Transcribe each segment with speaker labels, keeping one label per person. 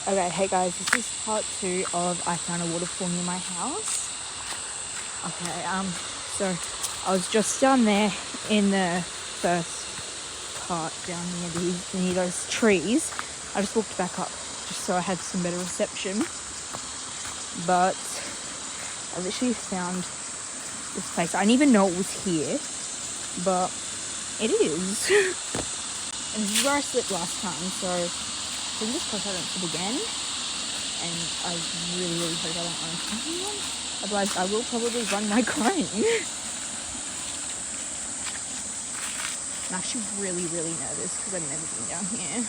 Speaker 1: Okay, hey guys, this is part 2 of I found a waterfall near my house. Okay, so I was just down there in the first part down near those trees. I just walked back up just so I had some better reception. But I literally found this place. I didn't even know it was here, but it is. And this is where I slipped last time, so fingers crossed I don't slip again. And I really, really hope I don't run into anyone. Otherwise, I will probably run my crying. I'm actually really, really nervous because I've never been down here.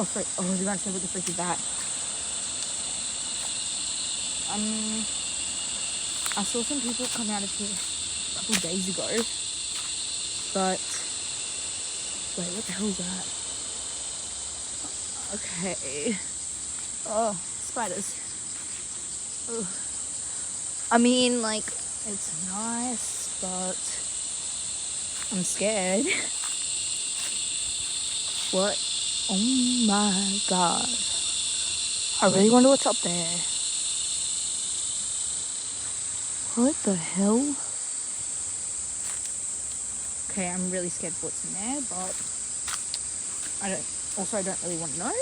Speaker 1: Oh, I was about to say, what the freak is that? I saw some people come out of here a couple of days ago, but wait, what the hell is that? Okay. Oh, spiders. Oh. I mean, like, it's nice, but I'm scared. What? Oh my god. I really wonder what's up there. What the hell? Okay, I'm really scared for what's in there, but I don't really want to know.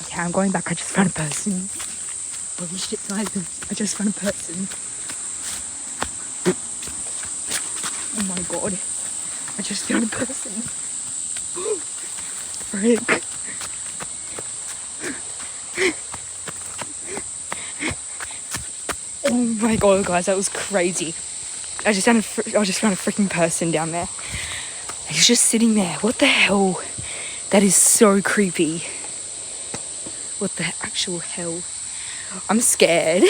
Speaker 1: Okay, I'm going back. I just found a person. Holy shit, guys. I just found a person. Oh my god. I just found a person. Frick. Oh my god, guys, that was crazy. I just found a freaking person down there. He's just sitting there. What the hell? That is so creepy. What the actual hell? I'm scared.